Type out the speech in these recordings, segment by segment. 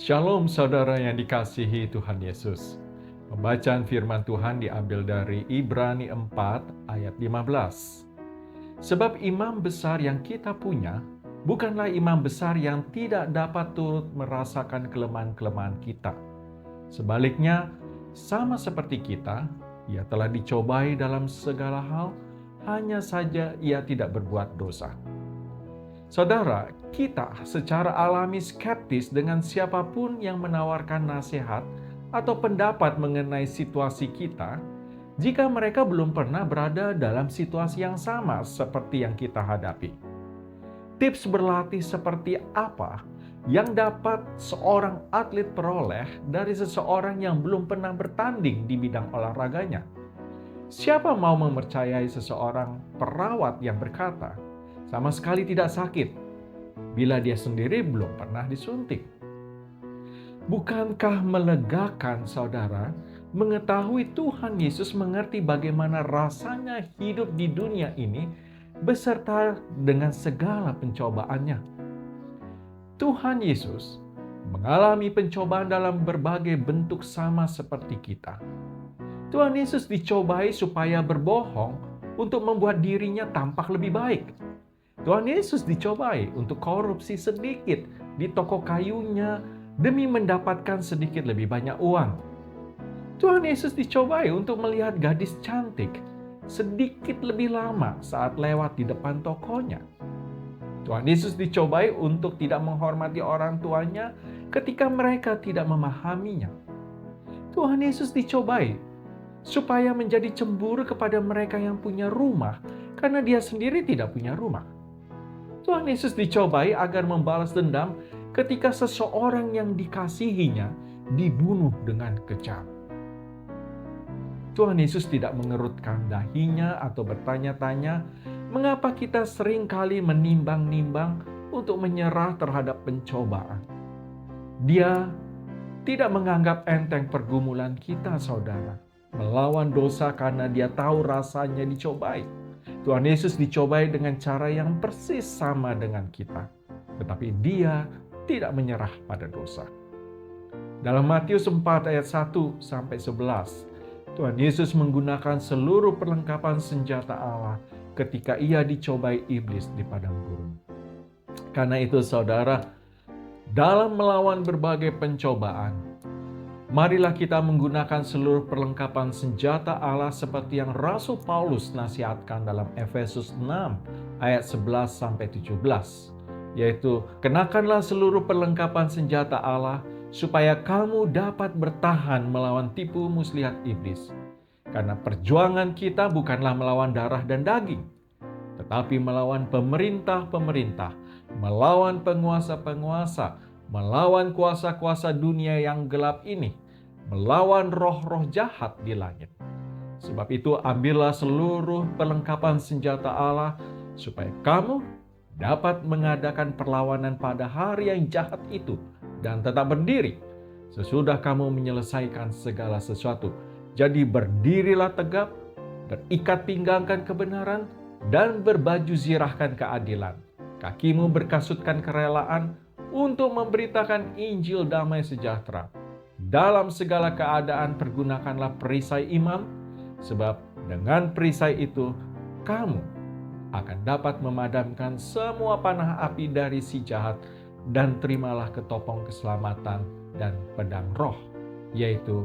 Shalom saudara yang dikasihi Tuhan Yesus. Pembacaan firman Tuhan diambil dari Ibrani 4 ayat 15. Sebab imam besar yang kita punya bukanlah imam besar yang tidak dapat turut merasakan kelemahan-kelemahan kita. Sebaliknya, sama seperti kita, ia telah dicobai dalam segala hal, hanya saja ia tidak berbuat dosa. Saudara, kita secara alami skeptis dengan siapapun yang menawarkan nasihat atau pendapat mengenai situasi kita jika mereka belum pernah berada dalam situasi yang sama seperti yang kita hadapi. Tips berlatih seperti apa yang dapat seorang atlet peroleh dari seseorang yang belum pernah bertanding di bidang olahraganya? Siapa mau mempercayai seseorang perawat yang berkata, sama sekali tidak sakit, bila dia sendiri belum pernah disuntik? Bukankah melegakan saudara mengetahui Tuhan Yesus mengerti bagaimana rasanya hidup di dunia ini beserta dengan segala pencobaannya? Tuhan Yesus mengalami pencobaan dalam berbagai bentuk sama seperti kita. Tuhan Yesus dicobai supaya berbohong untuk membuat dirinya tampak lebih baik. Tuhan Yesus dicobai untuk korupsi sedikit di toko kayunya demi mendapatkan sedikit lebih banyak uang. Tuhan Yesus dicobai untuk melihat gadis cantik sedikit lebih lama saat lewat di depan tokonya. Tuhan Yesus dicobai untuk tidak menghormati orang tuanya ketika mereka tidak memahaminya. Tuhan Yesus dicobai supaya menjadi cemburu kepada mereka yang punya rumah karena dia sendiri tidak punya rumah. Tuhan Yesus dicobai agar membalas dendam ketika seseorang yang dikasihinya dibunuh dengan kejam. Tuhan Yesus tidak mengerutkan dahinya atau bertanya-tanya mengapa kita sering kali menimbang-nimbang untuk menyerah terhadap pencobaan. Dia tidak menganggap enteng pergumulan kita, saudara, melawan dosa karena dia tahu rasanya dicobai. Tuhan Yesus dicobai dengan cara yang persis sama dengan kita, tetapi dia tidak menyerah pada dosa. Dalam Matius 4 ayat 1 sampai 11, Tuhan Yesus menggunakan seluruh perlengkapan senjata Allah ketika ia dicobai iblis di padang gurun. Karena itu saudara, dalam melawan berbagai pencobaan, marilah kita menggunakan seluruh perlengkapan senjata Allah seperti yang Rasul Paulus nasihatkan dalam Efesus 6 ayat 11 sampai 17, yaitu kenakanlah seluruh perlengkapan senjata Allah supaya kamu dapat bertahan melawan tipu muslihat iblis. Karena perjuangan kita bukanlah melawan darah dan daging, tetapi melawan pemerintah-pemerintah, melawan penguasa-penguasa, melawan kuasa-kuasa dunia yang gelap ini, melawan roh-roh jahat di langit. Sebab itu ambillah seluruh perlengkapan senjata Allah supaya kamu dapat mengadakan perlawanan pada hari yang jahat itu dan tetap berdiri sesudah kamu menyelesaikan segala sesuatu. Jadi berdirilah tegap, berikat pinggangkan kebenaran, dan berbaju zirahkan keadilan. Kakimu berkasutkan kerelaan untuk memberitakan Injil damai sejahtera. Dalam segala keadaan pergunakanlah perisai iman, sebab dengan perisai itu kamu akan dapat memadamkan semua panah api dari si jahat, dan terimalah ketopong keselamatan dan pedang roh, yaitu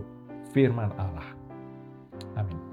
firman Allah. Amin.